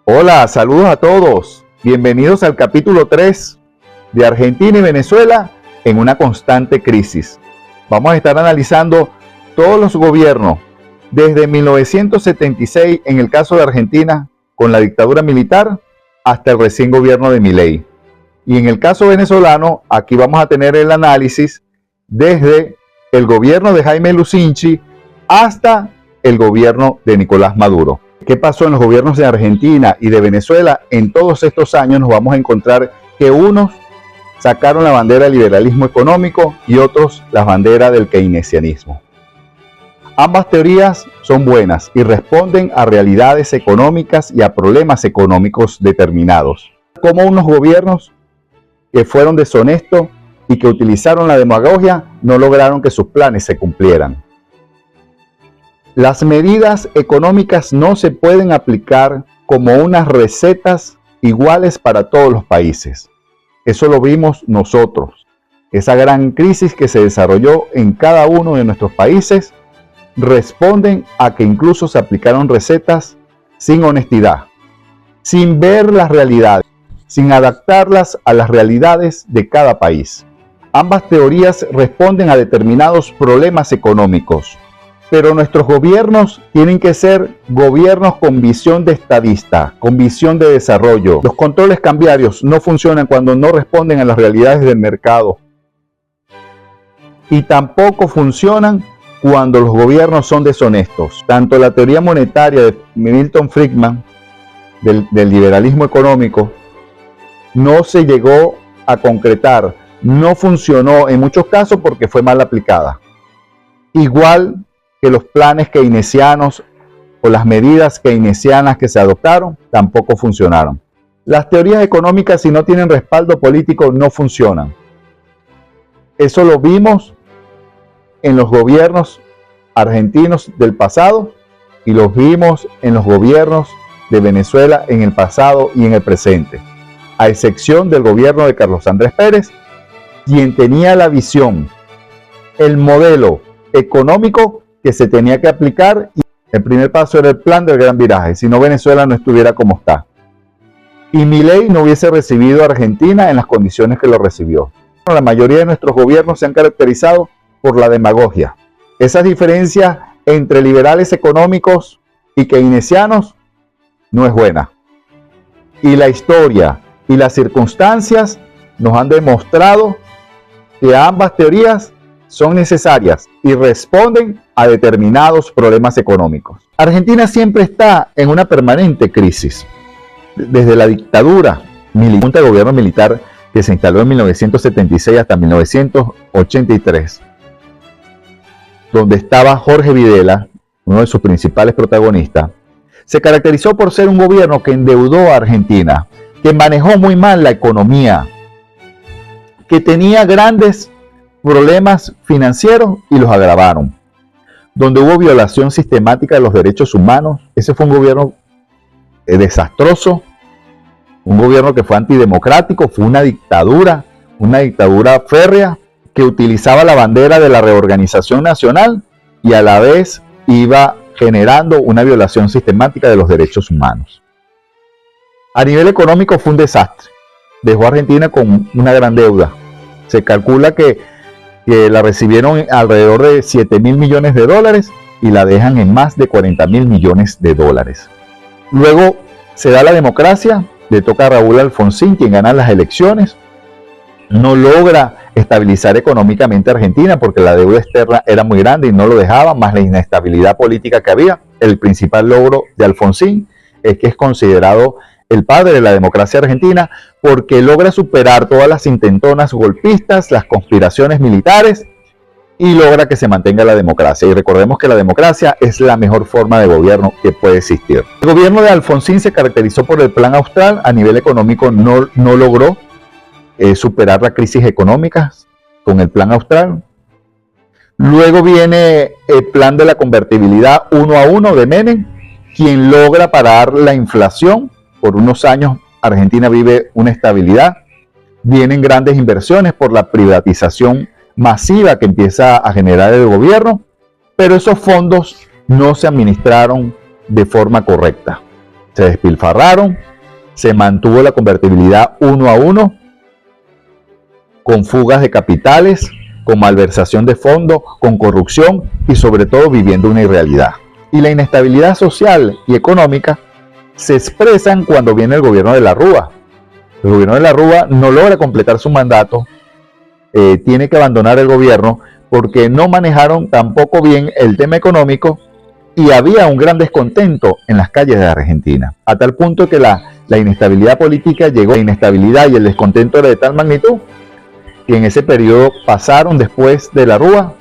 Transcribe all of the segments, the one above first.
Hola, saludos a todos. Bienvenidos al capítulo 3 de Argentina y Venezuela en una constante crisis. Vamos a estar analizando todos los gobiernos desde 1976 en el caso de Argentina con la dictadura militar hasta el recién gobierno de Milei. Y en el caso venezolano, aquí vamos a tener el análisis desde el gobierno de Jaime Lucinchi hasta el gobierno de Nicolás Maduro. ¿Qué pasó en los gobiernos de Argentina y de Venezuela? En todos estos años nos vamos a encontrar que unos sacaron la bandera del liberalismo económico y otros la bandera del keynesianismo. Ambas teorías son buenas y responden a realidades económicas y a problemas económicos determinados. Como unos gobiernos que fueron deshonestos y que utilizaron la demagogia no lograron que sus planes se cumplieran. Las medidas económicas no se pueden aplicar como unas recetas iguales para todos los países. Eso lo vimos nosotros. Esa gran crisis que se desarrolló en cada uno de nuestros países responden a que incluso se aplicaron recetas sin honestidad, sin ver las realidades, sin adaptarlas a las realidades de cada país. Ambas teorías responden a determinados problemas económicos. Pero nuestros gobiernos tienen que ser gobiernos con visión de estadista, con visión de desarrollo. Los controles cambiarios no funcionan cuando no responden a las realidades del mercado. Y tampoco funcionan cuando los gobiernos son deshonestos. Tanto la teoría monetaria de Milton Friedman, del liberalismo económico, no se llegó a concretar. No funcionó en muchos casos porque fue mal aplicada. Igual que los planes keynesianos o las medidas keynesianas que se adoptaron tampoco funcionaron. Las teorías económicas, si no tienen respaldo político, no funcionan. Eso lo vimos en los gobiernos argentinos del pasado y los vimos en los gobiernos de Venezuela en el pasado y en el presente, a excepción del gobierno de Carlos Andrés Pérez, quien tenía la visión, el modelo económico que se tenía que aplicar, y el primer paso era el plan del gran viraje, si no Venezuela no estuviera como está. Y Milei no hubiese recibido a Argentina en las condiciones que lo recibió. La mayoría de nuestros gobiernos se han caracterizado por la demagogia. Esas diferencias entre liberales económicos y keynesianos no es buena. Y la historia y las circunstancias nos han demostrado que ambas teorías son necesarias y responden a determinados problemas económicos. Argentina siempre está en una permanente crisis. Desde la dictadura junta de gobierno militar que se instaló en 1976 hasta 1983, donde estaba Jorge Videla, uno de sus principales protagonistas, se caracterizó por ser un gobierno que endeudó a Argentina, que manejó muy mal la economía, que tenía grandes problemas financieros y los agravaron, donde hubo violación sistemática de los derechos humanos. Ese fue un gobierno desastroso, un gobierno que fue antidemocrático, fue una dictadura férrea que utilizaba la bandera de la reorganización nacional y a la vez iba generando una violación sistemática de los derechos humanos. A nivel económico fue un desastre, dejó a Argentina con una gran deuda. Se calcula que la recibieron alrededor de 7.000 millones de dólares y la dejan en más de 40.000 millones de dólares. Luego se da la democracia, le toca a Raúl Alfonsín, quien gana las elecciones, no logra estabilizar económicamente a Argentina porque la deuda externa era muy grande y no lo dejaba, más la inestabilidad política que había. El principal logro de Alfonsín es que es considerado el padre de la democracia argentina porque logra superar todas las intentonas golpistas, las conspiraciones militares y logra que se mantenga la democracia. Y recordemos que la democracia es la mejor forma de gobierno que puede existir. El gobierno de Alfonsín se caracterizó por el Plan Austral. A nivel económico no logró superar la crisis económica con el Plan Austral. Luego viene el plan de la convertibilidad 1 a 1 de Menem, quien logra parar la inflación. Por unos años Argentina vive una estabilidad. Vienen grandes inversiones por la privatización masiva que empieza a generar el gobierno, pero esos fondos no se administraron de forma correcta. se despilfarraron, se mantuvo la convertibilidad 1-1, con fugas de capitales, con malversación de fondos, con corrupción y sobre todo viviendo una irrealidad. Y la inestabilidad social y económica se expresan cuando viene el gobierno de la Rúa. El gobierno de la Rúa no logra completar su mandato, tiene que abandonar el gobierno porque no manejaron tampoco bien el tema económico y había un gran descontento en las calles de Argentina, a tal punto que la inestabilidad política llegó, la inestabilidad y el descontento era de tal magnitud que en ese periodo pasaron después de la Rúa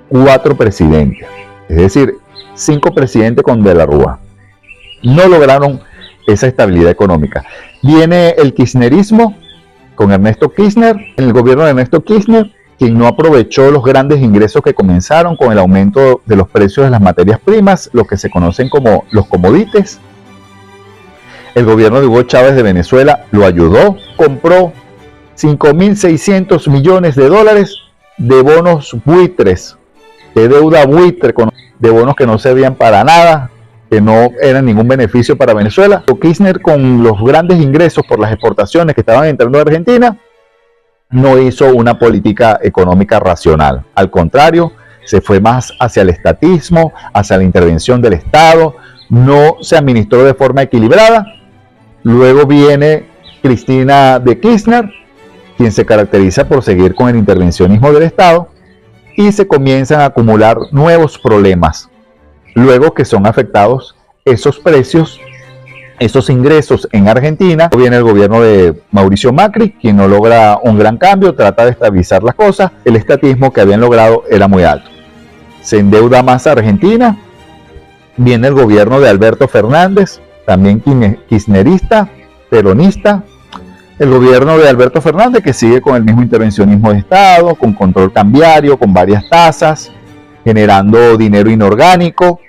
4 presidentes, es decir, 5 presidentes con de la Rúa. No lograron esa estabilidad económica. Viene el kirchnerismo con Ernesto Kirchner, en el gobierno de Ernesto Kirchner, quien no aprovechó los grandes ingresos que comenzaron con el aumento de los precios de las materias primas, lo que se conocen como los commodities. El gobierno de Hugo Chávez de Venezuela lo ayudó, compró 5.600 millones de dólares de bonos buitres, de deuda buitre, de bonos que no servían para nada, que no eran ningún beneficio para Venezuela. Kirchner, con los grandes ingresos por las exportaciones que estaban entrando a Argentina, no hizo una política económica racional. Al contrario, se fue más hacia el estatismo, hacia la intervención del Estado, no se administró de forma equilibrada. Luego viene Cristina de Kirchner, quien se caracteriza por seguir con el intervencionismo del Estado, y se comienzan a acumular nuevos problemas. Luego que son afectados esos precios, esos ingresos en Argentina, viene el gobierno de Mauricio Macri, quien no logra un gran cambio, trata de estabilizar las cosas. El estatismo que habían logrado era muy alto. Se endeuda más a Argentina. Viene el gobierno de Alberto Fernández, también kirchnerista, peronista. El gobierno de Alberto Fernández, que sigue con el mismo intervencionismo de Estado, con control cambiario, con varias tasas, generando dinero inorgánico.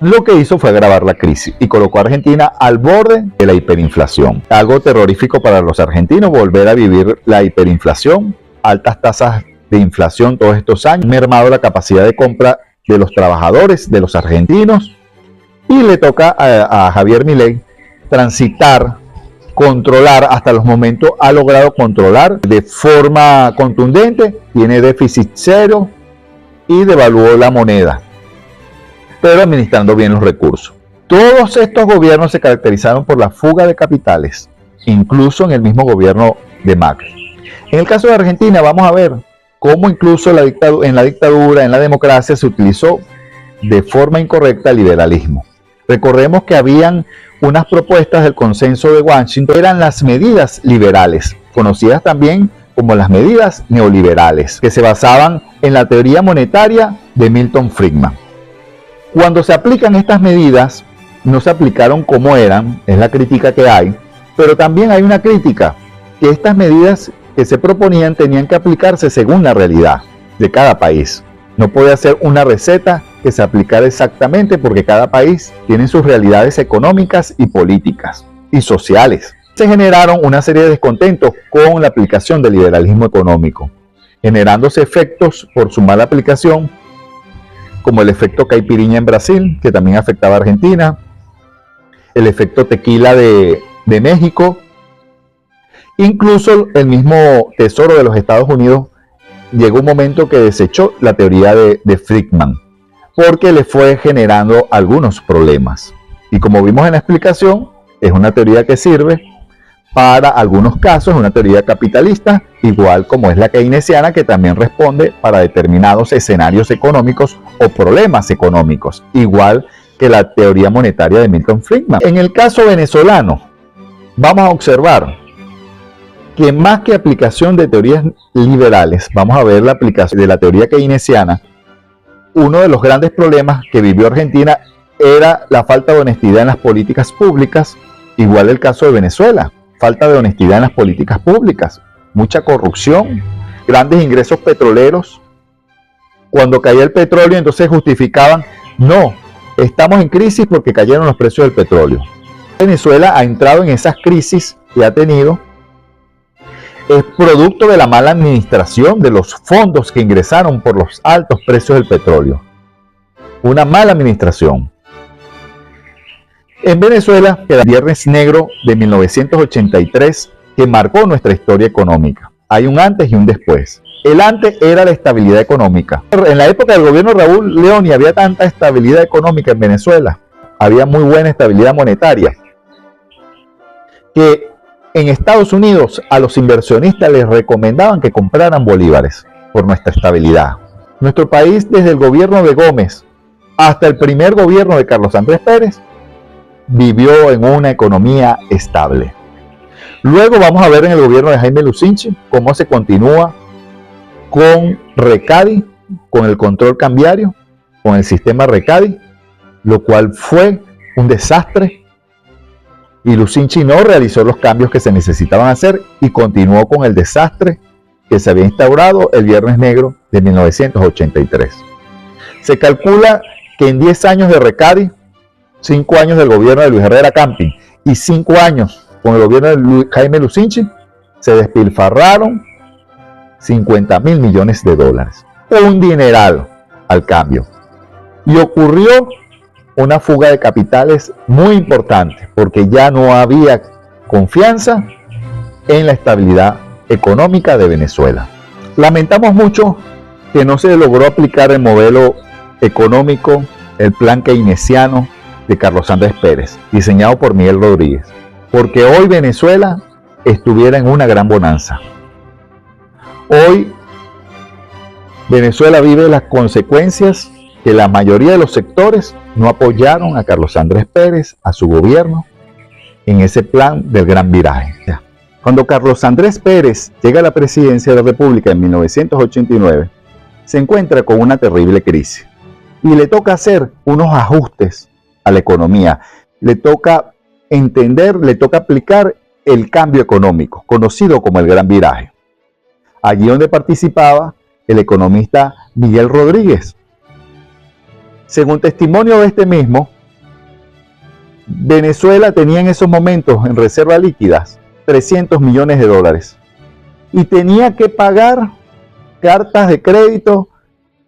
Lo que hizo fue agravar la crisis y colocó a Argentina al borde de la hiperinflación. Algo terrorífico para los argentinos, volver a vivir la hiperinflación, altas tasas de inflación todos estos años, mermado la capacidad de compra de los trabajadores, de los argentinos, y le toca a Javier Milei transitar, controlar, hasta los momentos ha logrado controlar de forma contundente, tiene déficit cero y devaluó la moneda, pero administrando bien los recursos. Todos estos gobiernos se caracterizaron por la fuga de capitales, incluso en el mismo gobierno de Macri. En el caso de Argentina vamos a ver cómo incluso en la dictadura, en la democracia, se utilizó de forma incorrecta el liberalismo. Recordemos que habían unas propuestas del consenso de Washington, eran las medidas liberales, conocidas también como las medidas neoliberales, que se basaban en la teoría monetaria de Milton Friedman. Cuando se aplican estas medidas, no se aplicaron como eran, es la crítica que hay, pero también hay una crítica, que estas medidas que se proponían tenían que aplicarse según la realidad de cada país. No puede ser una receta que se aplicara exactamente porque cada país tiene sus realidades económicas y políticas y sociales. Se generaron una serie de descontentos con la aplicación del liberalismo económico, generándose efectos por su mala aplicación, como el efecto caipirinha en Brasil, que también afectaba a Argentina, el efecto tequila de México, incluso el mismo Tesoro de los Estados Unidos llegó un momento que desechó la teoría de Friedman, porque le fue generando algunos problemas. Y como vimos en la explicación, es una teoría que sirve para algunos casos, una teoría capitalista, igual como es la keynesiana, que también responde para determinados escenarios económicos o problemas económicos, igual que la teoría monetaria de Milton Friedman. En el caso venezolano, vamos a observar que más que aplicación de teorías liberales, vamos a ver la aplicación de la teoría keynesiana. Uno de los grandes problemas que vivió Argentina era la falta de honestidad en las políticas públicas, igual el caso de Venezuela. Falta de honestidad en las políticas públicas, mucha corrupción, grandes ingresos petroleros. Cuando caía el petróleo, entonces justificaban, no, estamos en crisis porque cayeron los precios del petróleo. Venezuela ha entrado en esas crisis que ha tenido, es producto de la mala administración de los fondos que ingresaron por los altos precios del petróleo. Una mala administración. En Venezuela, el Viernes Negro de 1983, que marcó nuestra historia económica. Hay un antes y un después. El antes era la estabilidad económica. En la época del gobierno de Raúl Leoni había tanta estabilidad económica en Venezuela, había muy buena estabilidad monetaria, que en Estados Unidos a los inversionistas les recomendaban que compraran bolívares por nuestra estabilidad. Nuestro país, desde el gobierno de Gómez hasta el primer gobierno de Carlos Andrés Pérez, vivió en una economía estable. Luego vamos a ver en el gobierno de Jaime Lucinchi cómo se continúa con Recadi, con el control cambiario, con el sistema Recadi, lo cual fue un desastre, y Lucinchi no realizó los cambios que se necesitaban hacer y continuó con el desastre que se había instaurado el Viernes Negro de 1983. Se calcula que en 10 años de Recadi, 5 años del gobierno de Luis Herrera Camping y 5 años con el gobierno de Jaime Lucinchi, se despilfarraron 50.000 millones de dólares. Un dineral al cambio. Y ocurrió una fuga de capitales muy importante, porque ya no había confianza en la estabilidad económica de Venezuela. Lamentamos mucho que no se logró aplicar el modelo económico, el plan keynesiano de Carlos Andrés Pérez, diseñado por Miguel Rodríguez, porque hoy Venezuela estuviera en una gran bonanza. Hoy Venezuela vive las consecuencias que la mayoría de los sectores no apoyaron a Carlos Andrés Pérez, a su gobierno, en ese plan del gran viraje. Cuando Carlos Andrés Pérez llega a la presidencia de la República en 1989, se encuentra con una terrible crisis y le toca hacer unos ajustes a la economía. Le toca entender, le toca aplicar el cambio económico, conocido como el gran viraje. Allí donde participaba el economista Miguel Rodríguez. Según testimonio de este mismo, Venezuela tenía en esos momentos en reservas líquidas 300 millones de dólares y tenía que pagar cartas de crédito,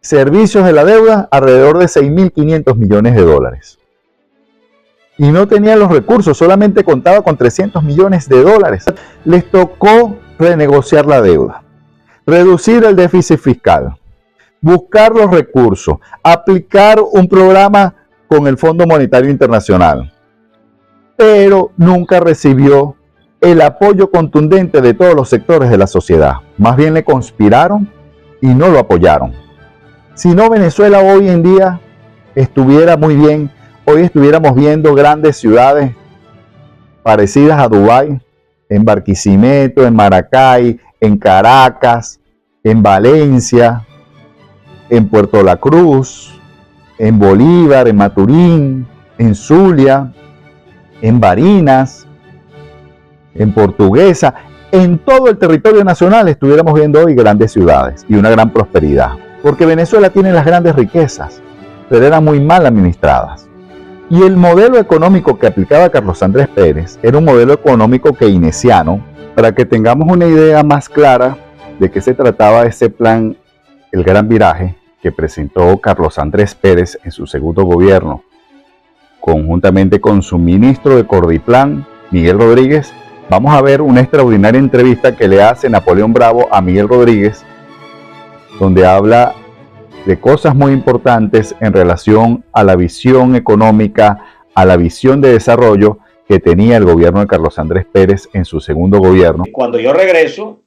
servicios de la deuda, alrededor de 6.500 millones de dólares. Y no tenía los recursos, solamente contaba con 300 millones de dólares. Les tocó renegociar la deuda, reducir el déficit fiscal, buscar los recursos, aplicar un programa con el Fondo Monetario Internacional, pero nunca recibió el apoyo contundente de todos los sectores de la sociedad. Más bien le conspiraron y no lo apoyaron. Si no, Venezuela hoy en día estuviera muy bien. Hoy estuviéramos viendo grandes ciudades parecidas a Dubái, en Barquisimeto, en Maracay, en Caracas, en Valencia, en Puerto La Cruz, en Bolívar, en Maturín, en Zulia, en Barinas, en Portuguesa. En todo el territorio nacional estuviéramos viendo hoy grandes ciudades y una gran prosperidad. Porque Venezuela tiene las grandes riquezas, pero eran muy mal administradas. Y el modelo económico que aplicaba Carlos Andrés Pérez era un modelo económico keynesiano. Para que tengamos una idea más clara de qué se trataba ese plan, el gran viraje, que presentó Carlos Andrés Pérez en su segundo gobierno, conjuntamente con su ministro de Cordiplan, Miguel Rodríguez, vamos a ver una extraordinaria entrevista que le hace Napoleón Bravo a Miguel Rodríguez, donde habla de cosas muy importantes en relación a la visión económica, a la visión de desarrollo que tenía el gobierno de Carlos Andrés Pérez en su segundo gobierno. Cuando yo regreso,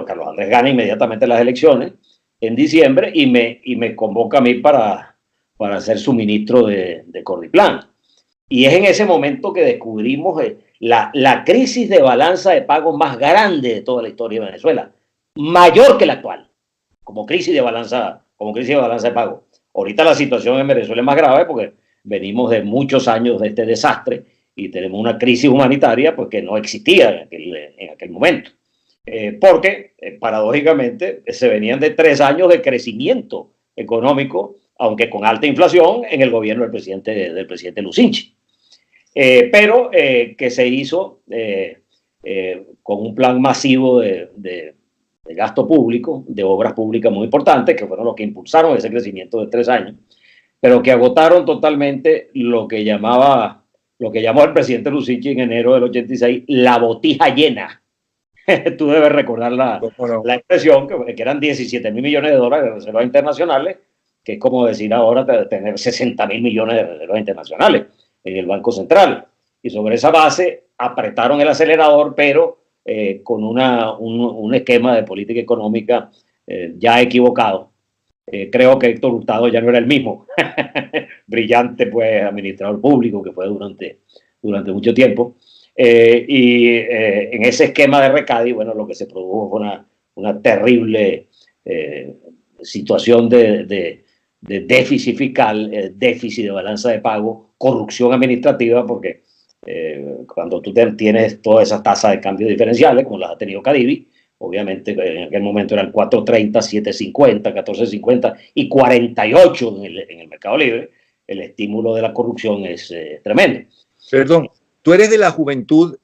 Carlos Andrés gana inmediatamente las elecciones en diciembre y me convoca a mí para ser su ministro de Cordiplan. Y es en ese momento que descubrimos la crisis de balanza de pago más grande de toda la historia de Venezuela, mayor que la actual, como crisis de balanza de pago. Ahorita la situación en Venezuela es más grave porque venimos de muchos años de este desastre y tenemos una crisis humanitaria pues, que no existía en aquel momento. Porque, paradójicamente, se venían de 3 años de crecimiento económico, aunque con alta inflación, en el gobierno del presidente Lucinchi. Pero que se hizo con un plan masivo de gasto público, de obras públicas muy importantes, que fueron los que impulsaron ese crecimiento de 3 años, pero que agotaron totalmente lo que llamaba lo que llamó el presidente Lucichi en enero del 86, la botija llena. Tú debes recordar la expresión, que eran 17.000 millones de dólares de reservas internacionales, que es como decir ahora tener 60.000 millones de reservas internacionales en el Banco Central. Y sobre esa base apretaron el acelerador, pero con un esquema de política económica ya equivocado. Creo que Héctor Hurtado ya no era el mismo brillante pues administrador público que fue durante mucho tiempo, en ese esquema de Recadi, bueno, lo que se produjo fue una terrible situación de déficit fiscal, déficit de balanza de pago, corrupción administrativa, porque cuando tú tienes todas esas tasas de cambio diferenciales, como las ha tenido Cadivi, obviamente en aquel momento eran 4.30, 7.50, 14.50 y 48 en el mercado libre, el estímulo de la corrupción es tremendo. Perdón, tú eres de la juventud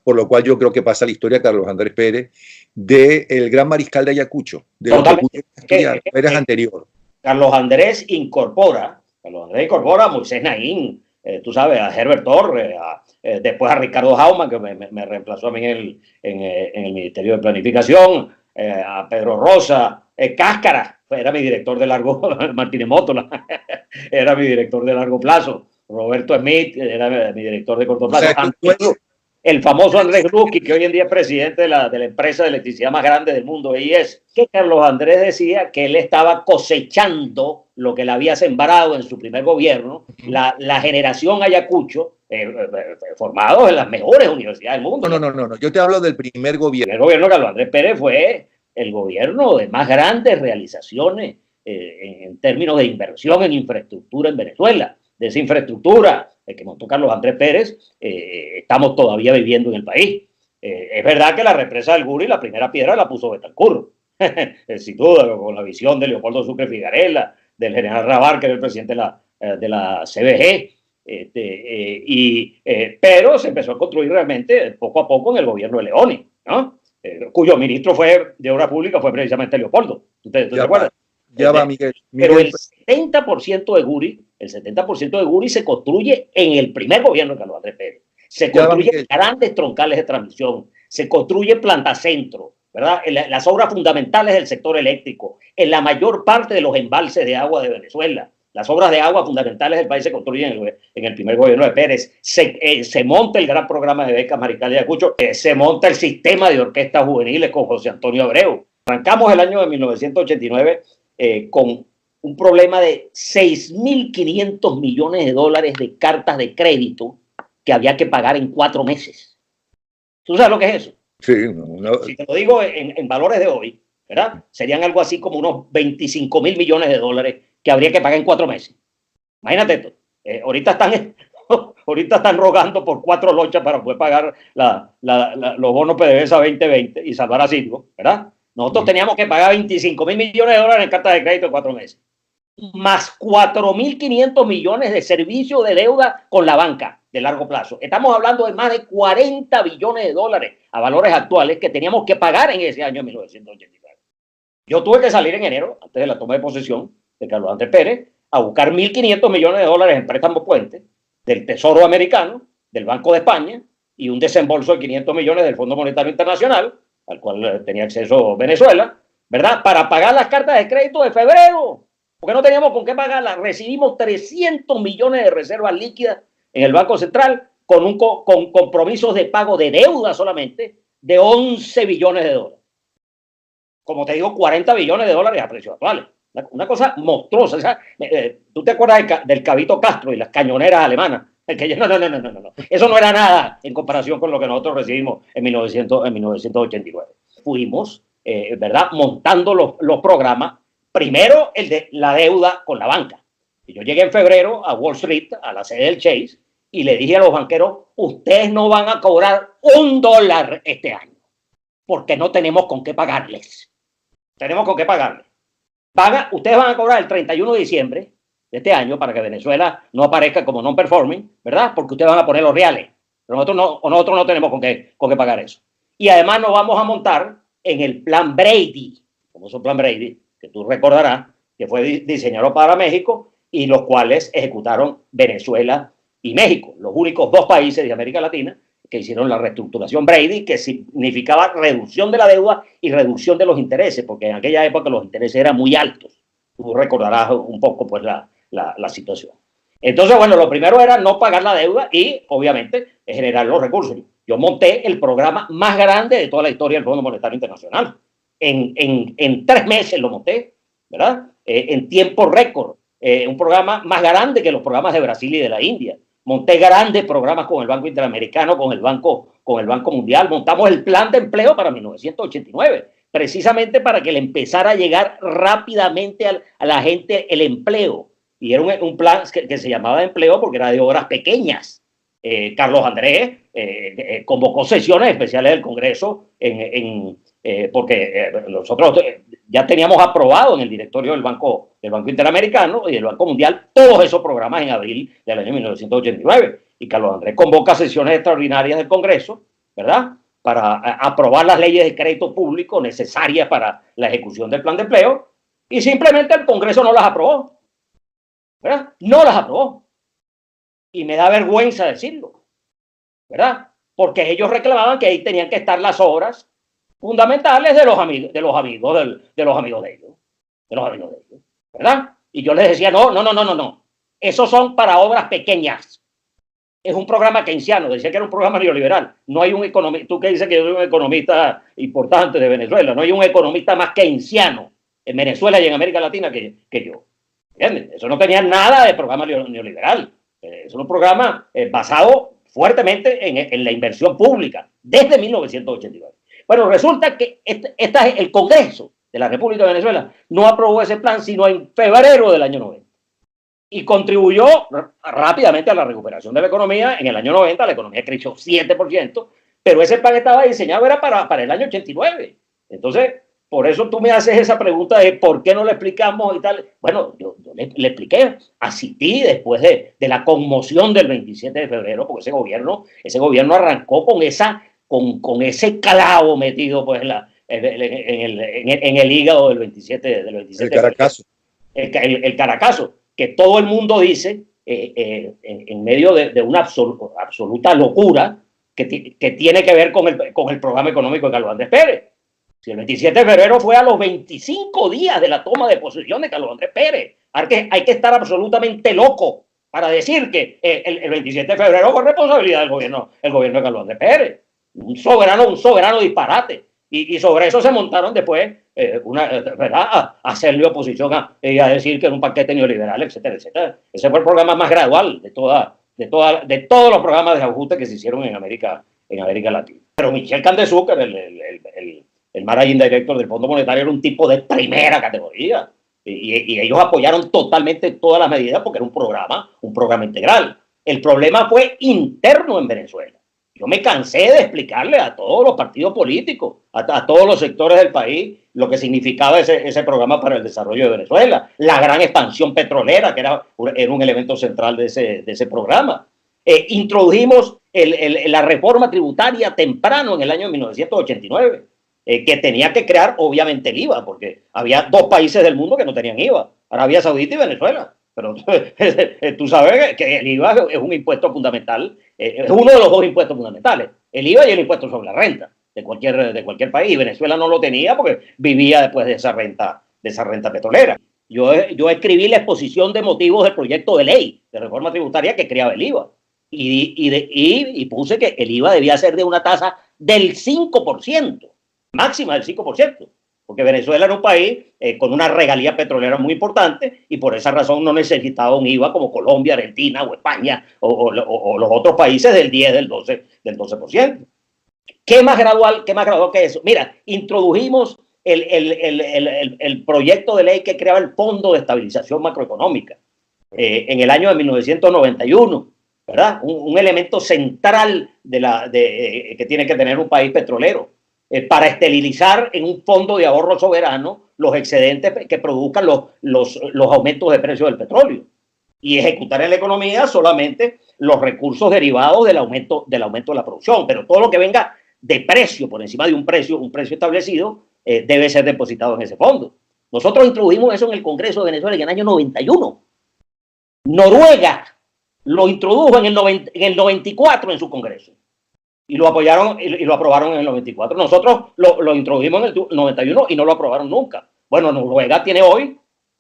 por lo cual yo creo que pasa la historia, Carlos Andrés Pérez, del gran mariscal de Ayacucho, de lo que estudiar, eres anterior. Carlos Andrés incorpora a Moisés Naín, tú sabes, a Herbert Torres, después a Ricardo Jauman, que me reemplazó a mí en el Ministerio de Planificación, a Pedro Rosa, Cáscara, era mi director de largo, Martínez Mótola, era mi director de largo plazo, Roberto Smith era mi director de corto plazo, el famoso Andrés Ruski, que hoy en día es presidente de la empresa de electricidad más grande del mundo, EIS, que Carlos Andrés decía que él estaba cosechando lo que le había sembrado en su primer gobierno, la generación Ayacucho, formados en las mejores universidades del mundo. No, yo te hablo del primer gobierno. El gobierno de Carlos Andrés Pérez fue el gobierno de más grandes realizaciones en términos de inversión en infraestructura en Venezuela. De esa infraestructura que montó Carlos Andrés Pérez, estamos todavía viviendo en el país. Es verdad que la represa del Guri, la primera piedra la puso Betancur, sin duda, con la visión de Leopoldo Sucre Figarella, del general Rabar, que era el presidente de la CBG, pero se empezó a construir realmente poco a poco en el gobierno de Leoni, ¿no? Cuyo ministro de Obras Públicas fue precisamente Leopoldo. ¿Tú te acuerdas? Ya va, Miguel. Pero el 70% de Guri se construye en el primer gobierno de Carlos Andrés Pérez. Se construyen grandes troncales de transmisión, se construye plantacentro, ¿verdad? Las obras fundamentales del sector eléctrico, en la mayor parte de los embalses de agua de Venezuela. Las obras de agua fundamentales del país se construyen en el primer gobierno de Pérez. Se monta el gran programa de becas Mariscal de Ayacucho. Se monta el sistema de orquestas juveniles con José Antonio Abreu. Arrancamos el año de 1989 con un problema de 6.500 millones de dólares de cartas de crédito que había que pagar en 4 meses. ¿Tú sabes lo que es eso? Sí. Si te lo digo en valores de hoy, ¿verdad? Serían algo así como unos 25.000 millones de dólares que habría que pagar en 4 meses. Imagínate esto. Ahorita están rogando por 4 lochas para poder pagar los bonos PDVSA 2020 y salvar a Citgo, ¿verdad? Nosotros teníamos que pagar 25.000 millones de dólares en cartas de crédito en 4 meses. Más 4.500 millones de servicio de deuda con la banca de largo plazo. Estamos hablando de más de 40 billones de dólares a valores actuales que teníamos que pagar en ese año de 1989. Yo tuve que salir en enero, antes de la toma de posesión de Carlos Andrés Pérez, a buscar 1.500 millones de dólares en préstamos puentes del Tesoro americano, del Banco de España y un desembolso de 500 millones del Fondo Monetario Internacional, al cual tenía acceso Venezuela, ¿verdad? Para pagar las cartas de crédito de febrero, porque no teníamos con qué pagarlas. Recibimos 300 millones de reservas líquidas en el Banco Central con compromisos de pago de deuda solamente de 11 billones de dólares. Como te digo, 40 billones de dólares a precios actuales. Una cosa monstruosa. O sea, ¿tú te acuerdas del Cabito Castro y las cañoneras alemanas? No. Eso no era nada en comparación con lo que nosotros recibimos en 1989. Fuimos, ¿verdad?, montando los programas. Primero, el de la deuda con la banca. Y yo llegué en febrero a Wall Street, a la sede del Chase, y le dije a los banqueros, ustedes no van a cobrar $1 este año, porque no tenemos con qué pagarles. Tenemos con qué pagarles. Ustedes van a cobrar el 31 de diciembre de este año para que Venezuela no aparezca como non-performing, ¿verdad? Porque ustedes van a poner los reales. Pero nosotros no tenemos con qué pagar eso. Y además nos vamos a montar en el plan Brady, el famoso plan Brady, que tú recordarás, que fue diseñado para México y los cuales ejecutaron Venezuela y México, los únicos dos países de América Latina que hicieron la reestructuración Brady, que significaba reducción de la deuda y reducción de los intereses, porque en aquella época los intereses eran muy altos. Tú recordarás un poco pues la situación. Entonces, bueno, lo primero era no pagar la deuda y, obviamente, generar los recursos. Yo monté el programa más grande de toda la historia del Fondo Monetario Internacional. En 3 meses lo monté, ¿verdad? En tiempo récord. Un programa más grande que los programas de Brasil y de la India. Monté grandes programas con el Banco Interamericano, con el Banco Mundial. Montamos el plan de empleo para 1989, precisamente para que le empezara a llegar rápidamente a la gente el empleo. Y era un plan que se llamaba de empleo porque era de obras pequeñas. Carlos Andrés convocó sesiones especiales del Congreso porque nosotros ya teníamos aprobado en el directorio del Banco Interamericano y del Banco Mundial todos esos programas en abril del año 1989. Y Carlos Andrés convoca sesiones extraordinarias del Congreso, ¿verdad?, para aprobar las leyes de crédito público necesarias para la ejecución del plan de empleo, y simplemente el Congreso no las aprobó, ¿verdad? No las aprobó. Y me da vergüenza decirlo, ¿verdad? Porque ellos reclamaban que ahí tenían que estar las obras fundamentales de los amigos de ellos, ¿verdad? Y yo les decía, no. Esos son para obras pequeñas. Es un programa keynesiano, decía que era un programa neoliberal. No hay un economista, tú que dices que yo soy un economista importante de Venezuela, no hay un economista más keynesiano en Venezuela y en América Latina que yo. ¿Entiendes? Eso no tenía nada de programa neoliberal. Es un programa basado fuertemente en la inversión pública desde 1989. Bueno, resulta que el Congreso de la República de Venezuela no aprobó ese plan sino en febrero del año 90 y contribuyó rápidamente a la recuperación de la economía. En el año 90 la economía creció 7%, pero ese plan estaba diseñado era para el año 89. Entonces, por eso tú me haces esa pregunta de por qué no le explicamos y tal. Bueno, yo le expliqué, asistí después de la conmoción del 27 de febrero, porque ese gobierno arrancó con ese clavo metido pues en el hígado del 27 el Caracazo. El Caracazo, que todo el mundo dice en medio de una absoluta locura que tiene que ver con el programa económico de Carlos Andrés Pérez. Si el 27 de febrero fue a los 25 días de la toma de posesión de Carlos Andrés Pérez, hay que estar absolutamente loco para decir que el 27 de febrero fue responsabilidad del gobierno de Carlos Andrés Pérez. Un soberano disparate. Y sobre eso se montaron después ¿verdad?, a hacerle oposición y a decir que era un paquete neoliberal, etcétera, etcétera. Ese fue el programa más gradual de todos los programas de ajuste que se hicieron en América Latina. Pero Michel Candezucker, el managing director del Fondo Monetario, era un tipo de primera categoría. Y ellos apoyaron totalmente todas las medidas porque era un programa integral. El problema fue interno en Venezuela. Yo me cansé de explicarle a todos los partidos políticos, a todos los sectores del país, lo que significaba ese programa para el desarrollo de Venezuela, la gran expansión petrolera, que era un elemento central de ese programa. Introdujimos la reforma tributaria temprano en el año 1989, que tenía que crear obviamente el IVA, porque había 2 países del mundo que no tenían IVA, Arabia Saudita y Venezuela. Pero tú sabes que el IVA es un impuesto fundamental, es uno de los 2 impuestos fundamentales, el IVA y el impuesto sobre la renta de cualquier país. Venezuela no lo tenía porque vivía después de esa renta petrolera. Yo escribí la exposición de motivos del proyecto de ley de reforma tributaria que creaba el IVA y puse que el IVA debía ser de una tasa del 5%, máxima del 5%. Porque Venezuela era un país con una regalía petrolera muy importante y por esa razón no necesitaba un IVA como Colombia, Argentina o España o los otros países del 10, del 12%. ¿Qué más gradual que eso? Mira, introdujimos el proyecto de ley que creaba el Fondo de Estabilización Macroeconómica en el año de 1991, ¿verdad? Un elemento central que tiene que tener un país petrolero. Para esterilizar en un fondo de ahorro soberano los excedentes que produzcan los aumentos de precio del petróleo y ejecutar en la economía solamente los recursos derivados del aumento de la producción, pero todo lo que venga de precio, por encima de un precio establecido, debe ser depositado en ese fondo. Nosotros introdujimos eso en el Congreso de Venezuela en el año 91. Noruega lo introdujo en el 94 en su Congreso. Y lo apoyaron y lo aprobaron en el 94. Nosotros lo introdujimos en el 91 y no lo aprobaron nunca. Bueno, Noruega tiene hoy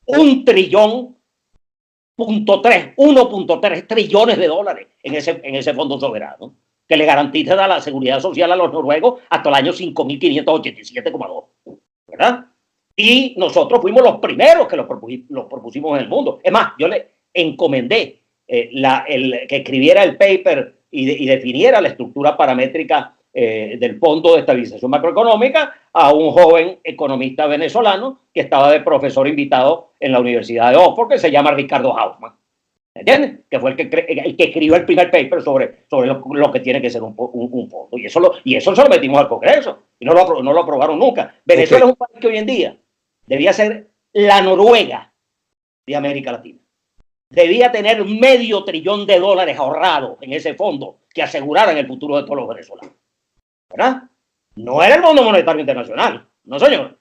1.3 trillones de dólares en ese fondo soberano, que le garantiza la seguridad social a los noruegos hasta el año 5.587,2, ¿verdad? Y nosotros fuimos los primeros que los propusimos en el mundo. Es más, yo le encomendé que escribiera el paper y definiera la estructura paramétrica del Fondo de Estabilización Macroeconómica a un joven economista venezolano que estaba de profesor invitado en la Universidad de Oxford, que se llama Ricardo Hausmann. ¿Entiendes? Que fue el que escribió el primer paper sobre lo que tiene que ser un fondo. Y eso se lo metimos al Congreso. Y no lo aprobaron nunca. Venezuela es un país que hoy en día debía ser la Noruega de América Latina. Debía tener $500 billones ahorrados en ese fondo que aseguraran el futuro de todos los venezolanos. ¿Verdad? No era el Fondo Monetario Internacional. No, señor.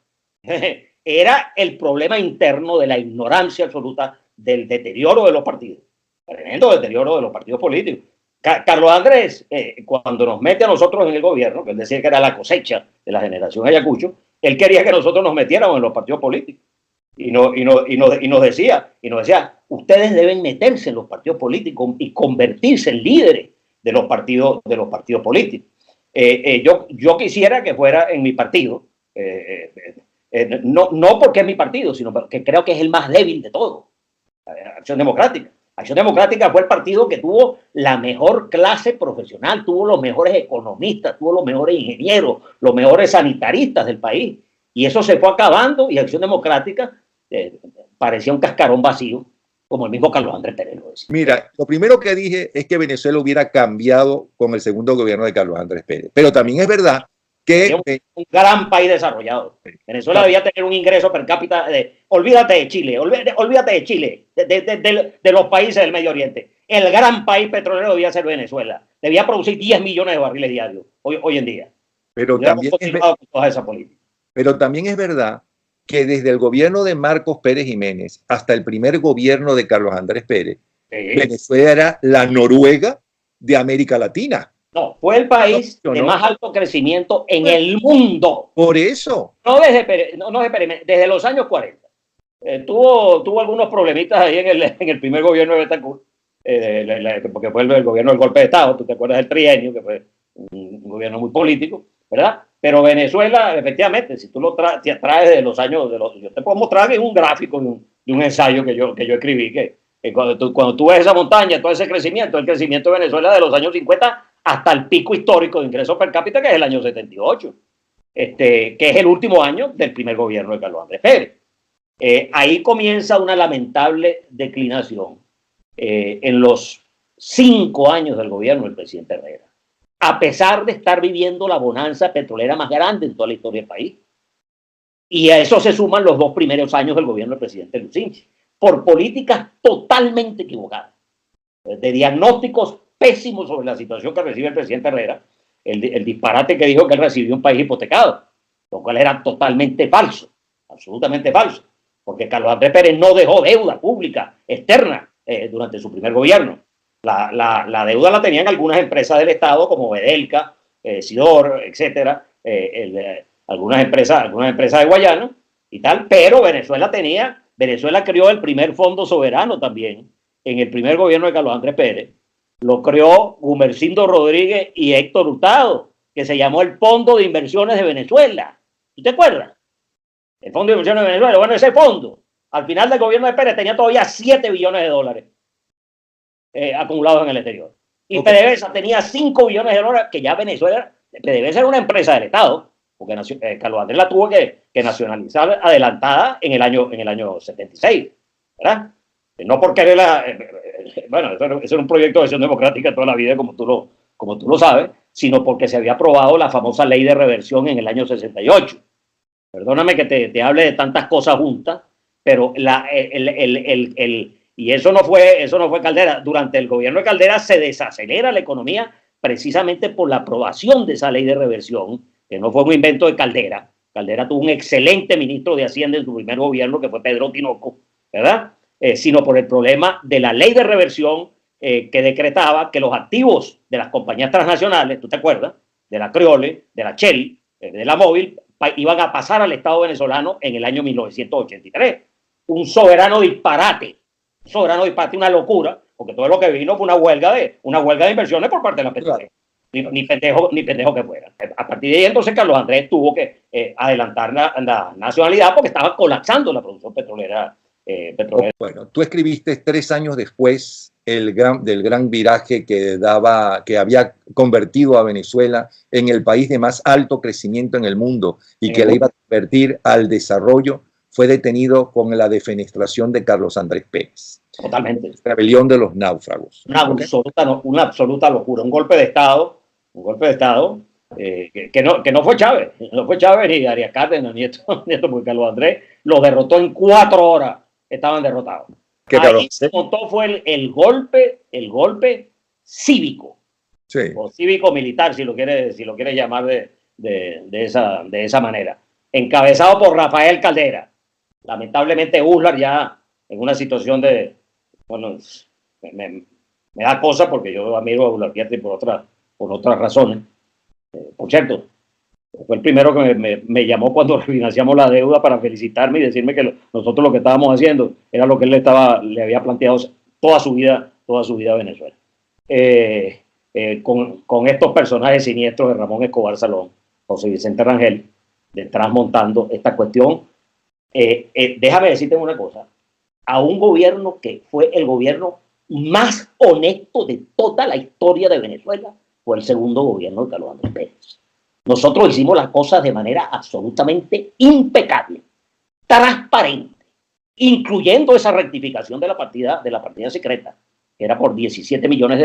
Era el problema interno de la ignorancia absoluta del deterioro de los partidos. Tremendo deterioro de los partidos políticos. Carlos Andrés, cuando nos mete a nosotros en el gobierno, que él decía que era la cosecha de la generación Ayacucho, él quería que nosotros nos metiéramos en los partidos políticos. Y nos decía, ustedes deben meterse en los partidos políticos y convertirse en líderes de los partidos políticos. Yo quisiera que fuera en mi partido, no porque es mi partido, sino porque creo que es el más débil de todos. Acción Democrática. Acción Democrática fue el partido que tuvo la mejor clase profesional, tuvo los mejores economistas, tuvo los mejores ingenieros, los mejores sanitaristas del país. Y eso se fue acabando y Acción Democrática parecía un cascarón vacío, como el mismo Carlos Andrés Pérez lo decía. Mira, lo primero que dije es que Venezuela hubiera cambiado con el segundo gobierno de Carlos Andrés Pérez. Pero también es verdad que un gran país desarrollado. Venezuela debía tener un ingreso per cápita olvídate de Chile, olvídate de Chile, de los países del Medio Oriente. El gran país petrolero debía ser Venezuela. Debía producir 10 millones de barriles diarios hoy en día. Pero también es verdad que desde el gobierno de Marcos Pérez Jiménez hasta el primer gobierno de Carlos Andrés Pérez, Venezuela era la Noruega de América Latina. No, fue el país de más alto crecimiento en el mundo. Por eso. Desde los años 40. Tuvo algunos problemitas ahí en el primer gobierno de Betancourt, porque fue el gobierno del golpe de Estado, tú te acuerdas del trienio, que fue un gobierno muy político, ¿verdad? Pero Venezuela, efectivamente, si tú lo traes de los años, yo te puedo mostrar un gráfico de un ensayo que yo escribí, que cuando tú ves esa montaña, todo ese crecimiento, el crecimiento de Venezuela de los años 50 hasta el pico histórico de ingresos per cápita, que es el año 78, que es el último año del primer gobierno de Carlos Andrés Pérez. Ahí comienza una lamentable declinación en los 5 años del gobierno del presidente Herrera, a pesar de estar viviendo la bonanza petrolera más grande en toda la historia del país. Y a eso se suman los 2 primeros años del gobierno del presidente Lucinchi, por políticas totalmente equivocadas, de diagnósticos pésimos sobre la situación que recibe el presidente Herrera, el disparate que dijo que él recibió un país hipotecado, lo cual era totalmente falso, absolutamente falso, porque Carlos Andrés Pérez no dejó deuda pública externa durante su primer gobierno. La deuda la tenían algunas empresas del Estado como Bedelca, Sidor, etcétera, algunas empresas de Guayana y tal, pero Venezuela creó el primer fondo soberano también en el primer gobierno de Carlos Andrés Pérez. Lo creó Gumersindo Rodríguez y Héctor Hurtado, que se llamó el Fondo de Inversiones de Venezuela. ¿Tú te acuerdas? El Fondo de Inversiones de Venezuela. Bueno, ese fondo, al final del gobierno de Pérez, tenía todavía $7 billones acumulados en el exterior. Y PDVSA tenía $5 billones, que ya Venezuela, PDVSA era una empresa del Estado, porque Carlos Andrés la tuvo que nacionalizar adelantada en el año 76, ¿verdad? No porque bueno, eso era un proyecto de Acción Democrática toda la vida, como tú lo sabes, sino porque se había aprobado la famosa ley de reversión en el año 68. Perdóname que te hable de tantas cosas juntas, pero y eso no fue Caldera. Durante el gobierno de Caldera se desacelera la economía precisamente por la aprobación de esa ley de reversión, que no fue un invento de Caldera. Caldera tuvo un excelente ministro de Hacienda en su primer gobierno, que fue Pedro Tinoco, ¿verdad? Sino por el problema de la ley de reversión que decretaba que los activos de las compañías transnacionales, ¿tú te acuerdas? De la Creole, de la Shell, de la Móvil, iban a pasar al Estado venezolano en el año 1983. Un soberano disparate, una locura, porque todo lo que vino fue una huelga de inversiones por parte de la petrolera. Ni pendejo que fuera. A partir de ahí entonces Carlos Andrés tuvo que adelantar la nacionalidad porque estaba colapsando la producción petrolera. Bueno, tú escribiste 3 años después del gran viraje que había convertido a Venezuela en el país de más alto crecimiento en el mundo y que le iba a convertir al desarrollo. Fue detenido con la defenestración de Carlos Andrés Pérez. Totalmente. Rebelión de los náufragos. Una absoluta locura. Un golpe de Estado que no fue Chávez. No fue Chávez ni Arias Cárdenas, nieto, porque Carlos Andrés los derrotó en 4 horas. Estaban derrotados. Ahí se montó fue el golpe cívico. Sí. O cívico-militar, si lo quieres llamar de esa manera. Encabezado por Rafael Caldera. Lamentablemente Uslar ya en una situación de, bueno, me da cosa porque yo admiro a Uslar Pietri por otras razones. Por cierto, fue el primero que me llamó cuando refinanciamos la deuda para felicitarme y decirme que nosotros lo que estábamos haciendo era lo que él le había planteado toda su vida a Venezuela. Con estos personajes siniestros de Ramón Escobar Salón, José Vicente Rangel, detrás montando esta cuestión. Déjame decirte una cosa, a un gobierno que fue el gobierno más honesto de toda la historia de Venezuela, fue el segundo gobierno de Carlos Andrés Pérez. Nosotros hicimos las cosas de manera absolutamente impecable, transparente, incluyendo esa rectificación de la partida secreta, que era por $17 millones,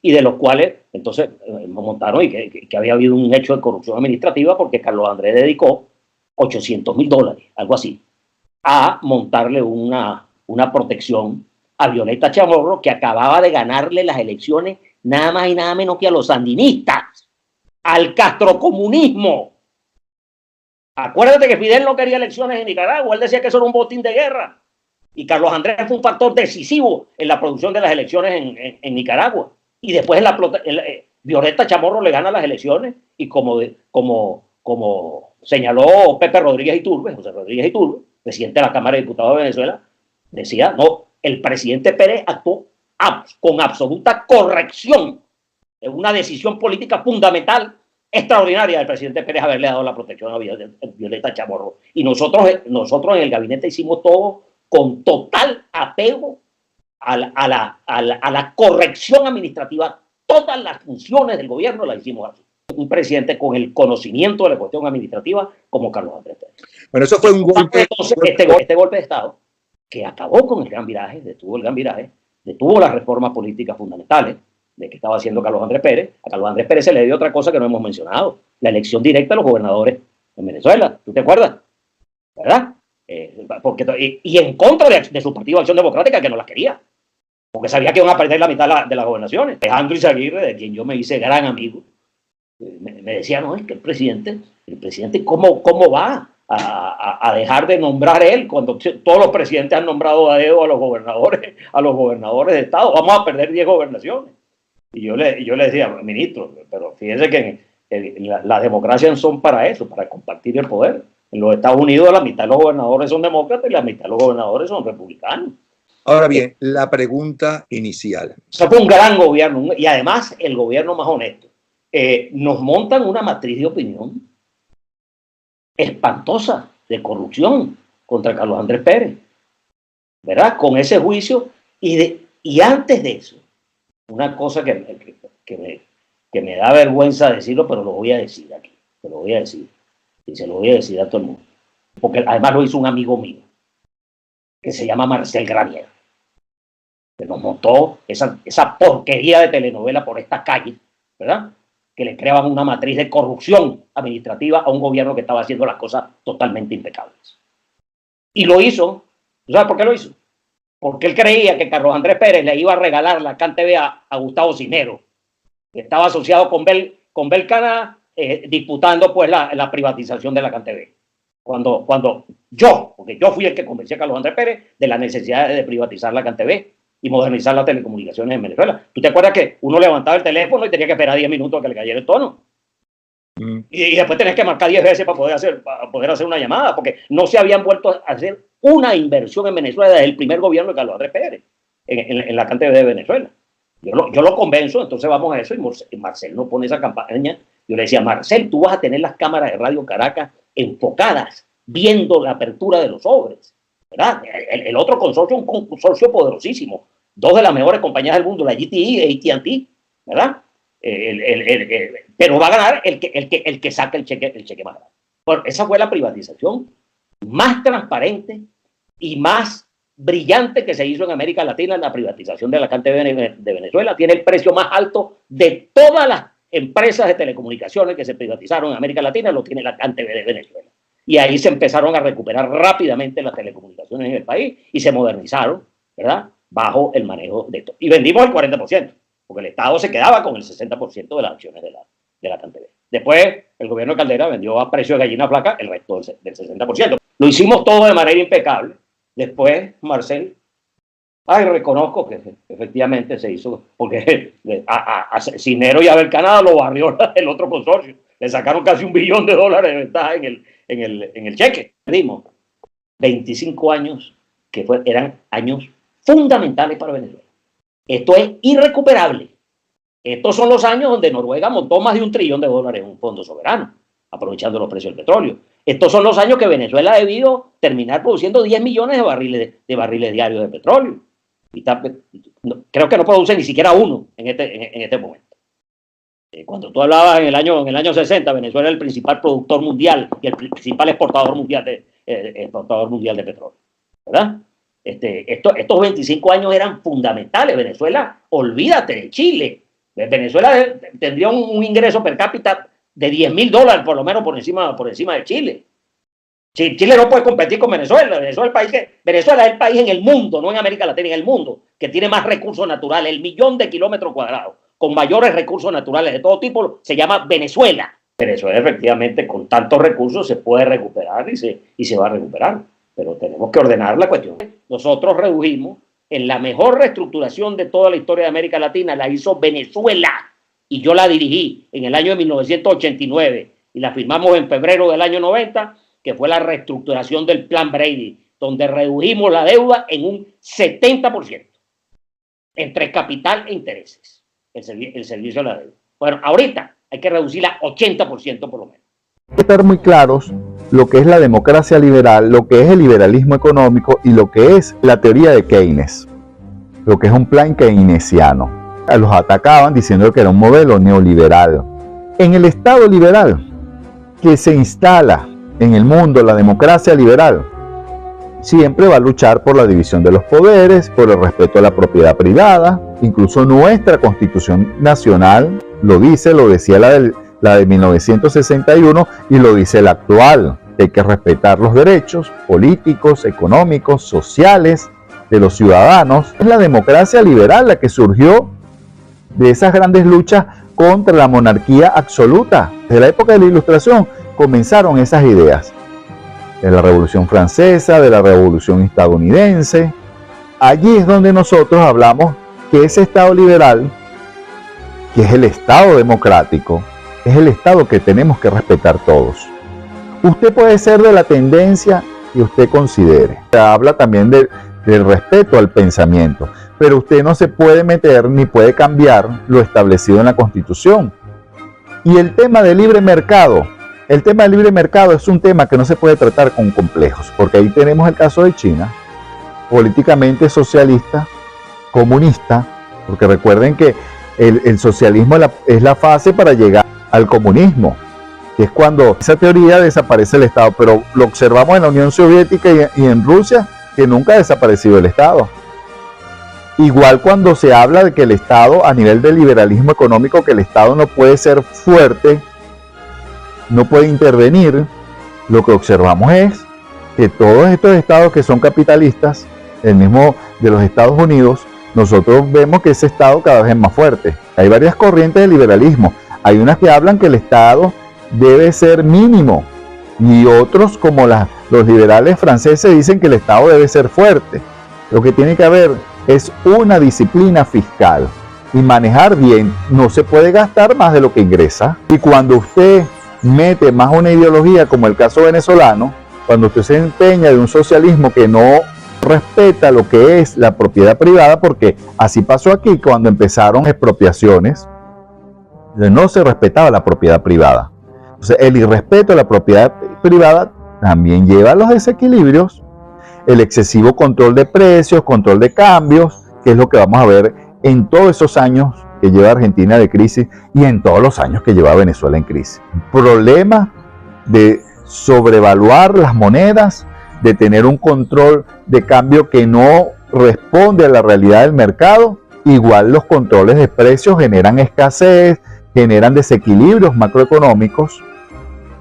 y de los cuales entonces montaron y que había habido un hecho de corrupción administrativa porque Carlos Andrés dedicó $800.000, algo así, a montarle una protección a Violeta Chamorro, que acababa de ganarle las elecciones nada más y nada menos que a los sandinistas, al castrocomunismo. Acuérdate que Fidel no quería elecciones en Nicaragua, él decía que eso era un botín de guerra, y Carlos Andrés fue un factor decisivo en la producción de las elecciones en Nicaragua, y después Violeta Chamorro le gana las elecciones, y como señaló José Rodríguez Iturbe, presidente de la Cámara de Diputados de Venezuela, decía, no, el presidente Pérez actuó con absoluta corrección. Es una decisión política fundamental, extraordinaria del presidente Pérez haberle dado la protección a Violeta Chamorro. Y nosotros en el gabinete hicimos todo con total apego a la corrección administrativa. Todas las funciones del gobierno las hicimos así. Un presidente con el conocimiento de la cuestión administrativa como Carlos Andrés Pérez. Bueno, eso fue un golpe. Entonces, este golpe de Estado que acabó con el gran viraje, detuvo las reformas políticas fundamentales de que estaba haciendo Carlos Andrés Pérez. A Carlos Andrés Pérez se le dio otra cosa que no hemos mencionado, la elección directa de los gobernadores en Venezuela. ¿Tú te acuerdas? ¿Verdad? Y en contra de su partido Acción Democrática, que no las quería, porque sabía que iban a perder la mitad de las gobernaciones. Alejandro Izaguirre, de quien yo me hice gran amigo, me decía, no, es que el presidente ¿cómo va a dejar de nombrar él cuando todos los presidentes han nombrado a dedo a los gobernadores de estado? Vamos a perder 10 gobernaciones. Y yo le decía, ministro, pero fíjense que las democracias son para eso, para compartir el poder. En los Estados Unidos la mitad de los gobernadores son demócratas y la mitad de los gobernadores son republicanos. Ahora bien, la pregunta inicial. O sea, fue un gran gobierno y además el gobierno más honesto. Nos montan una matriz de opinión espantosa de corrupción contra Carlos Andrés Pérez, ¿verdad? Con ese juicio y antes de eso, una cosa que me da vergüenza decirlo, pero lo voy a decir aquí, y se lo voy a decir a todo el mundo, porque además lo hizo un amigo mío, que se llama Marcel Granier, que nos montó esa porquería de telenovela por esta calle, ¿verdad? Que le creaban una matriz de corrupción administrativa a un gobierno que estaba haciendo las cosas totalmente impecables. Y lo hizo. ¿Sabes por qué lo hizo? Porque él creía que Carlos Andrés Pérez le iba a regalar la CanTV a Gustavo Cinero, que estaba asociado con Belcana, disputando pues la privatización de la CanTV. Porque yo fui el que convencí a Carlos Andrés Pérez de la necesidad de privatizar la CanTV, y modernizar las telecomunicaciones en Venezuela. ¿Tú te acuerdas que uno levantaba el teléfono y tenía que esperar 10 minutos a que le cayera el tono? Y después tenés que marcar 10 veces para poder hacer una llamada, porque no se habían vuelto a hacer una inversión en Venezuela desde el primer gobierno de Carlos Andrés Pérez, en la CanTV de Venezuela. Yo lo convenzo, entonces vamos a eso, y Marcel no pone esa campaña. Yo le decía, Marcel, tú vas a tener las cámaras de Radio Caracas enfocadas, viendo la apertura de los sobres, ¿verdad? El otro consorcio, un consorcio poderosísimo, 2 de las mejores compañías del mundo, la GTE y AT&T, ¿verdad? Pero va a ganar el que saque el cheque más grande. Bueno, esa fue la privatización más transparente y más brillante que se hizo en América Latina. La privatización de la CanTV de Venezuela tiene el precio más alto de todas las empresas de telecomunicaciones que se privatizaron en América Latina, lo tiene la CanTV de Venezuela. Y ahí se empezaron a recuperar rápidamente las telecomunicaciones en el país y se modernizaron, ¿verdad? Bajo el manejo de esto. Y vendimos el 40%, porque el Estado se quedaba con el 60% de las acciones de la CanTV. Después, el gobierno de Caldera vendió a precio de gallina flaca el resto del 60%. Lo hicimos todo de manera impecable. Después, Marcel, reconozco que efectivamente se hizo, porque a Cinero y a Belcanada lo barrió el otro consorcio. Le sacaron casi $1 billón de ventaja en el cheque. Dimos 25 años que eran años fundamentales para Venezuela. Esto es irrecuperable. Estos son los años donde Noruega montó más de $1 trillón en un fondo soberano, aprovechando los precios del petróleo. Estos son los años que Venezuela ha debido terminar produciendo 10 millones de barriles diarios de petróleo. Y creo que no produce ni siquiera uno en este momento. Cuando tú hablabas en el año 60, Venezuela era el principal productor mundial y el principal exportador mundial de petróleo, ¿verdad? Estos 25 años eran fundamentales. Venezuela, olvídate de Chile. Venezuela tendría un ingreso per cápita de $10,000 por lo menos por encima de Chile. Chile no puede competir con Venezuela. Venezuela es el país en el mundo, no en América Latina, en el mundo, que tiene más recursos naturales, el 1.000.000 de kilómetros cuadrados, con mayores recursos naturales de todo tipo, se llama Venezuela. Venezuela efectivamente con tantos recursos se puede recuperar y se va a recuperar, pero tenemos que ordenar la cuestión. Nosotros redujimos en la mejor reestructuración de toda la historia de América Latina, la hizo Venezuela, y yo la dirigí en el año de 1989 y la firmamos en febrero del año 90, que fue la reestructuración del Plan Brady, donde redujimos la deuda en un 70%, entre capital e intereses, el servicio de la deuda. Bueno, ahorita hay que reducirla 80% por lo menos. Hay que estar muy claros lo que es la democracia liberal, lo que es el liberalismo económico y lo que es la teoría de Keynes, lo que es un plan keynesiano. Los atacaban diciendo que era un modelo neoliberal. En el Estado liberal que se instala en el mundo, la democracia liberal siempre va a luchar por la división de los poderes, por el respeto a la propiedad privada. Incluso nuestra Constitución Nacional lo dice, lo decía la de 1961 y lo dice la actual. Hay que respetar los derechos políticos, económicos, sociales de los ciudadanos. Es la democracia liberal la que surgió de esas grandes luchas contra la monarquía absoluta. Desde la época de la Ilustración comenzaron esas ideas. De la Revolución Francesa, de la Revolución Estadounidense. Allí es donde nosotros hablamos que ese Estado liberal, que es el Estado democrático, es el Estado que tenemos que respetar todos. Usted puede ser de la tendencia que usted considere. Se habla también del respeto al pensamiento, pero usted no se puede meter ni puede cambiar lo establecido en la Constitución. Y el tema del libre mercado, es un tema que no se puede tratar con complejos, porque ahí tenemos el caso de China, políticamente socialista, comunista, porque recuerden que el socialismo es la fase para llegar al comunismo, que es cuando esa teoría desaparece el Estado, pero lo observamos en la Unión Soviética y en Rusia, que nunca ha desaparecido el Estado. Igual cuando se habla de que el Estado, a nivel del liberalismo económico, que el Estado no puede ser fuerte, no puede intervenir, lo que observamos es que todos estos estados que son capitalistas, el mismo de los Estados Unidos, nosotros vemos que ese Estado cada vez es más fuerte. Hay varias corrientes de liberalismo. Hay unas que hablan que el Estado debe ser mínimo y otros, como los liberales franceses, dicen que el Estado debe ser fuerte. Lo que tiene que haber es una disciplina fiscal. Y manejar bien, no se puede gastar más de lo que ingresa. Y cuando usted mete más una ideología, como el caso venezolano, cuando usted se empeña de un socialismo que no respeta lo que es la propiedad privada, porque así pasó aquí cuando empezaron expropiaciones, no se respetaba la propiedad privada. Entonces, el irrespeto a la propiedad privada también lleva a los desequilibrios, el excesivo control de precios, control de cambios, que es lo que vamos a ver en todos esos años que lleva Argentina de crisis y en todos los años que lleva Venezuela en crisis. Problema de sobrevaluar las monedas, de tener un control de cambio que no responde a la realidad del mercado. Igual los controles de precios generan escasez, generan desequilibrios macroeconómicos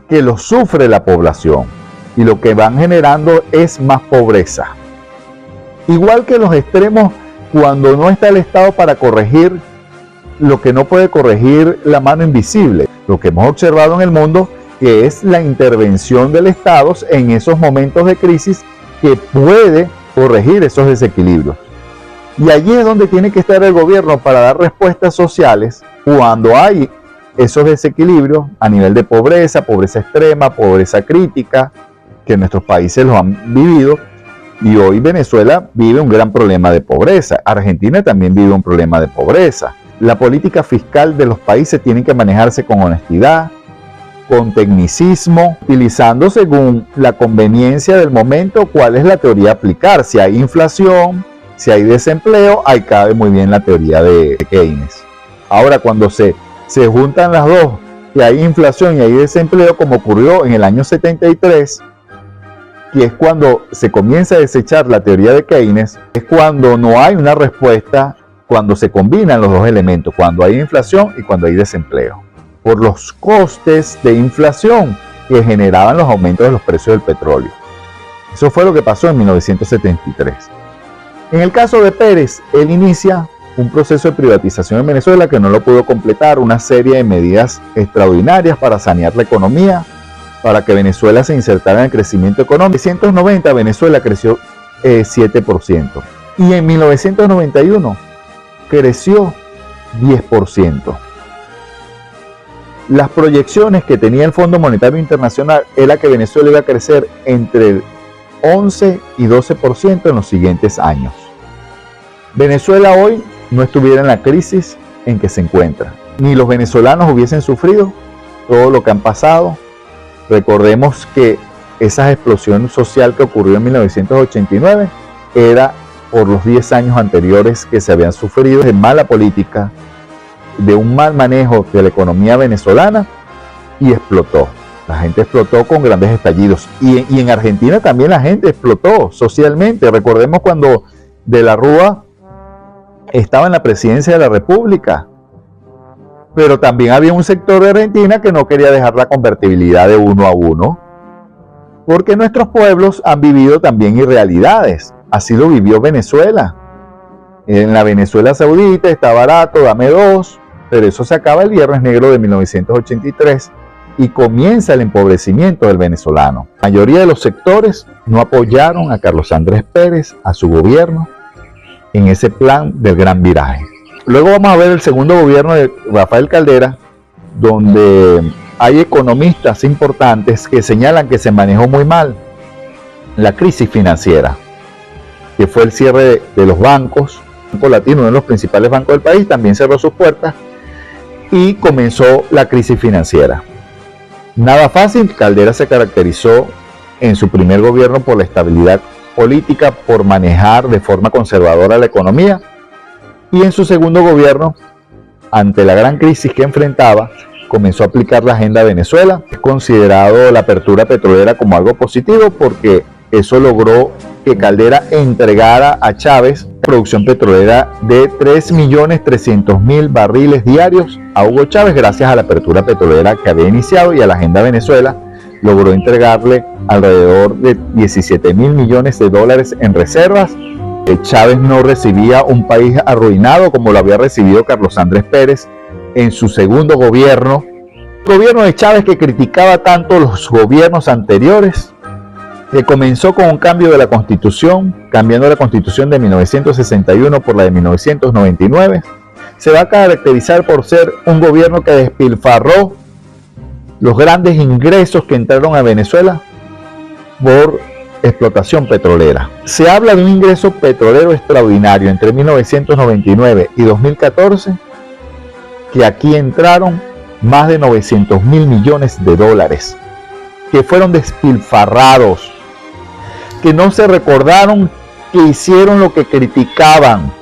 que los sufre la población y lo que van generando es más pobreza. Igual que los extremos, cuando no está el Estado para corregir lo que no puede corregir la mano invisible, lo que hemos observado en el mundo, que es la intervención del Estado en esos momentos de crisis que puede corregir esos desequilibrios. Y allí es donde tiene que estar el gobierno para dar respuestas sociales cuando hay esos desequilibrios a nivel de pobreza, pobreza extrema, pobreza crítica, que nuestros países los han vivido. Y hoy Venezuela vive un gran problema de pobreza. Argentina también vive un problema de pobreza. La política fiscal de los países tiene que manejarse con honestidad, con tecnicismo, utilizando según la conveniencia del momento cuál es la teoría a aplicar. Si hay inflación, si hay desempleo, ahí cabe muy bien la teoría de Keynes. Ahora, cuando se juntan las dos, que hay inflación y hay desempleo, como ocurrió en el año 73, que es cuando se comienza a desechar la teoría de Keynes, es cuando no hay una respuesta, cuando se combinan los dos elementos, cuando hay inflación y cuando hay desempleo, por los costes de inflación que generaban los aumentos de los precios del petróleo. Eso fue lo que pasó en 1973. En el caso de Pérez, él inicia un proceso de privatización en Venezuela que no lo pudo completar, una serie de medidas extraordinarias para sanear la economía, para que Venezuela se insertara en el crecimiento económico. En 1990 Venezuela creció 7% y en 1991 creció 10%. Las proyecciones que tenía el Fondo Monetario Internacional era que Venezuela iba a crecer entre el 11 y 12% en los siguientes años. Venezuela hoy no estuviera en la crisis en que se encuentra. Ni los venezolanos hubiesen sufrido todo lo que han pasado. Recordemos que esa explosión social que ocurrió en 1989 era por los 10 años anteriores que se habían sufrido de mala política, de un mal manejo de la economía venezolana, y explotó. La gente explotó con grandes estallidos. Y en Argentina también la gente explotó socialmente. Recordemos cuando De la Rúa estaba en la presidencia de la República. Pero también había un sector de Argentina que no quería dejar la convertibilidad de 1 a 1. Porque nuestros pueblos han vivido también irrealidades. Así lo vivió Venezuela. En la Venezuela Saudita está barato, dame 2. Pero eso se acaba el Viernes Negro de 1983 y comienza el empobrecimiento del venezolano. La mayoría de los sectores no apoyaron a Carlos Andrés Pérez, a su gobierno, en ese plan del gran viraje. Luego vamos a ver el segundo gobierno de Rafael Caldera, donde hay economistas importantes que señalan que se manejó muy mal la crisis financiera, que fue el cierre de los bancos. El Banco Latino, uno de los principales bancos del país, también cerró sus puertas y comenzó la crisis financiera. Nada fácil. Caldera se caracterizó en su primer gobierno por la estabilidad política, por manejar de forma conservadora la economía, y en su segundo gobierno, ante la gran crisis que enfrentaba, comenzó a aplicar la agenda Venezuela. Es considerado la apertura petrolera como algo positivo porque eso logró que Caldera entregara a Chávez producción petrolera de 3.300.000 barriles diarios a Hugo Chávez. Gracias a la apertura petrolera que había iniciado y a la agenda Venezuela, logró entregarle alrededor de 17.000 millones de dólares en reservas. Chávez no recibía un país arruinado como lo había recibido Carlos Andrés Pérez en su segundo gobierno. El gobierno de Chávez, que criticaba tanto los gobiernos anteriores, que comenzó con un cambio de la Constitución, cambiando la Constitución de 1961 por la de 1999, se va a caracterizar por ser un gobierno que despilfarró los grandes ingresos que entraron a Venezuela por explotación petrolera. Se habla de un ingreso petrolero extraordinario entre 1999 y 2014, que aquí entraron más de 900.000 millones de dólares, que fueron despilfarrados, que no se recordaron que hicieron lo que criticaban.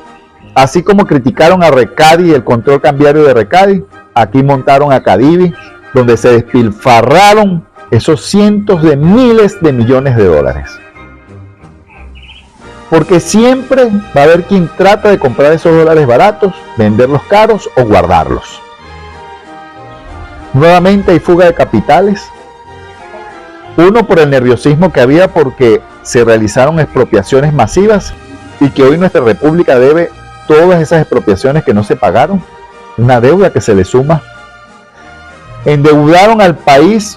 Así como criticaron a Recadi y el control cambiario de Recadi, aquí montaron a Cadivi, donde se despilfarraron esos cientos de miles de millones de dólares. Porque siempre va a haber quien trata de comprar esos dólares baratos, venderlos caros o guardarlos. Nuevamente hay fuga de capitales. Uno, por el nerviosismo que había porque se realizaron expropiaciones masivas y que hoy nuestra república debe todas esas expropiaciones que no se pagaron, una deuda que se le suma. Endeudaron al país,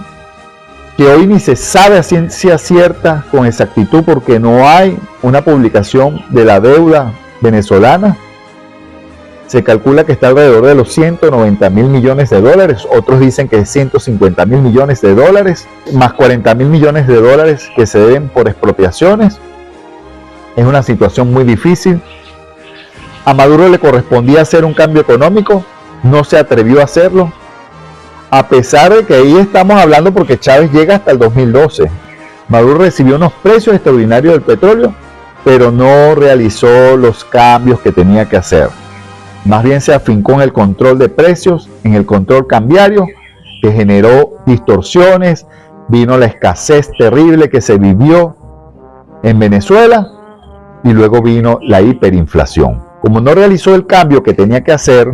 que hoy ni se sabe a ciencia cierta con exactitud porque no hay una publicación de la deuda venezolana. Se calcula que está alrededor de los 190.000 millones de dólares, otros dicen que es 150.000 millones de dólares, más 40.000 millones de dólares que se deben por expropiaciones. Es una situación muy difícil. A Maduro le correspondía hacer un cambio económico, no se atrevió a hacerlo, a pesar de que ahí estamos hablando porque Chávez llega hasta el 2012. Maduro recibió unos precios extraordinarios del petróleo, pero no realizó los cambios que tenía que hacer. Más bien se afincó en el control de precios, en el control cambiario, que generó distorsiones, vino la escasez terrible que se vivió en Venezuela y luego vino la hiperinflación. Como no realizó el cambio que tenía que hacer,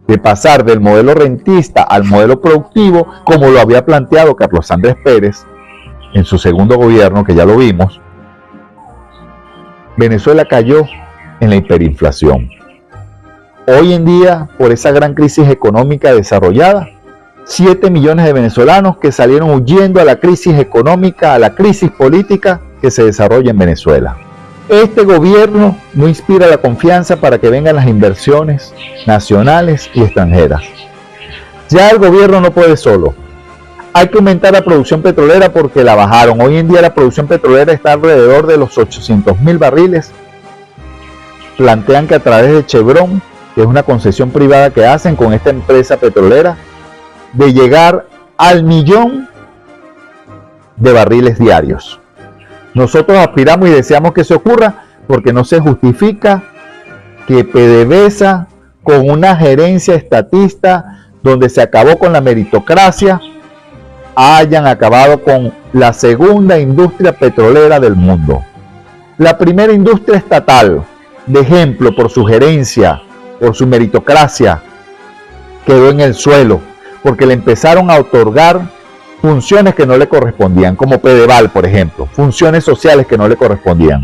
de pasar del modelo rentista al modelo productivo, como lo había planteado Carlos Andrés Pérez en su segundo gobierno, que ya lo vimos, Venezuela cayó en la hiperinflación. Hoy en día, por esa gran crisis económica desarrollada, 7 millones de venezolanos que salieron huyendo a la crisis económica, a la crisis política que se desarrolla en Venezuela. Este gobierno no inspira la confianza para que vengan las inversiones nacionales y extranjeras. Ya el gobierno no puede solo. Hay que aumentar la producción petrolera porque la bajaron. Hoy en día la producción petrolera está alrededor de los 800.000 barriles. Plantean que a través de Chevron, que es una concesión privada que hacen con esta empresa petrolera, de llegar al 1.000.000 de barriles diarios. Nosotros aspiramos y deseamos que eso ocurra porque no se justifica que PDVSA, con una gerencia estatista donde se acabó con la meritocracia, hayan acabado con la segunda industria petrolera del mundo. La primera industria estatal, de ejemplo por su gerencia, por su meritocracia, quedó en el suelo porque le empezaron a otorgar funciones que no le correspondían, como Pedeval, por ejemplo, funciones sociales que no le correspondían,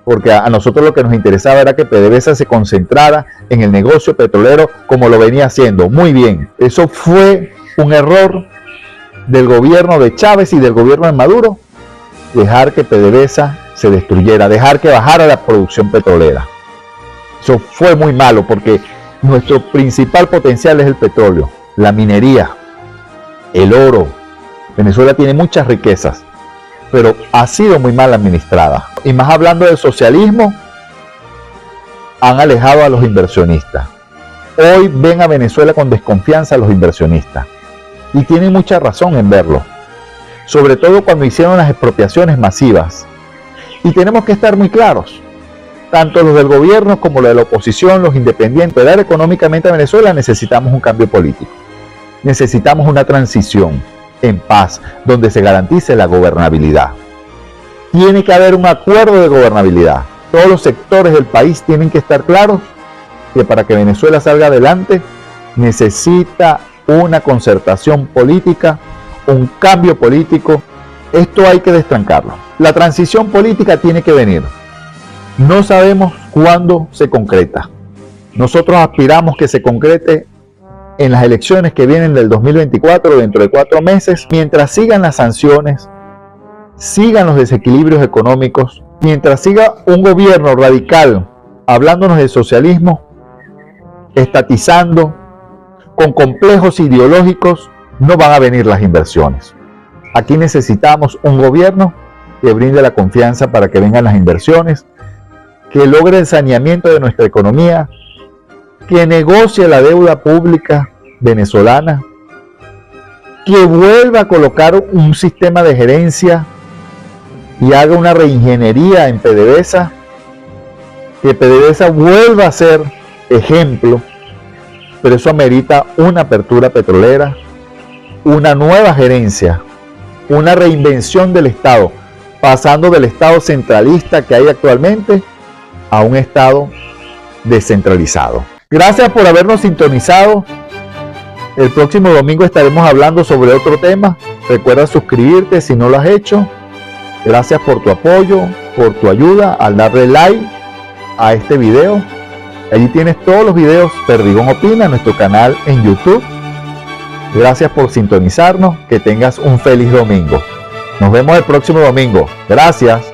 porque a nosotros lo que nos interesaba era que PDVSA se concentrara en el negocio petrolero como lo venía haciendo. Muy bien, eso fue un error del gobierno de Chávez y del gobierno de Maduro, dejar que PDVSA se destruyera, dejar que bajara la producción petrolera. Eso fue muy malo porque nuestro principal potencial es el petróleo, la minería, el oro. Venezuela tiene muchas riquezas, pero ha sido muy mal administrada. Y más hablando del socialismo, han alejado a los inversionistas. Hoy ven a Venezuela con desconfianza a los inversionistas. Y tienen mucha razón en verlo. Sobre todo cuando hicieron las expropiaciones masivas. Y tenemos que estar muy claros. Tanto los del gobierno como los de la oposición, los independientes, dar económicamente a Venezuela, necesitamos un cambio político. Necesitamos una transición en paz, donde se garantice la gobernabilidad. Tiene que haber un acuerdo de gobernabilidad. Todos los sectores del país tienen que estar claros que para que Venezuela salga adelante necesita una concertación política, un cambio político. Esto hay que destrancarlo. La transición política tiene que venir. No sabemos cuándo se concreta. Nosotros aspiramos que se concrete en las elecciones que vienen del 2024, dentro de 4 meses, mientras sigan las sanciones sigan los desequilibrios económicos, mientras siga un gobierno radical hablándonos de socialismo, estatizando, con complejos ideológicos, no van a venir las inversiones. Aquí necesitamos un gobierno que brinde la confianza para que vengan las inversiones, que logre el saneamiento de nuestra economía, que negocie la deuda pública venezolana, que vuelva a colocar un sistema de gerencia y haga una reingeniería en PDVSA, que PDVSA vuelva a ser ejemplo, pero eso amerita una apertura petrolera, una nueva gerencia, una reinvención del Estado, pasando del Estado centralista que hay actualmente a un Estado descentralizado. Gracias por habernos sintonizado. El próximo domingo estaremos hablando sobre otro tema. Recuerda suscribirte si no lo has hecho. Gracias por tu apoyo, por tu ayuda al darle like a este video. Allí tienes todos los videos Perdigón Opina, nuestro canal en YouTube. Gracias por sintonizarnos. Que tengas un feliz domingo. Nos vemos el próximo domingo. Gracias.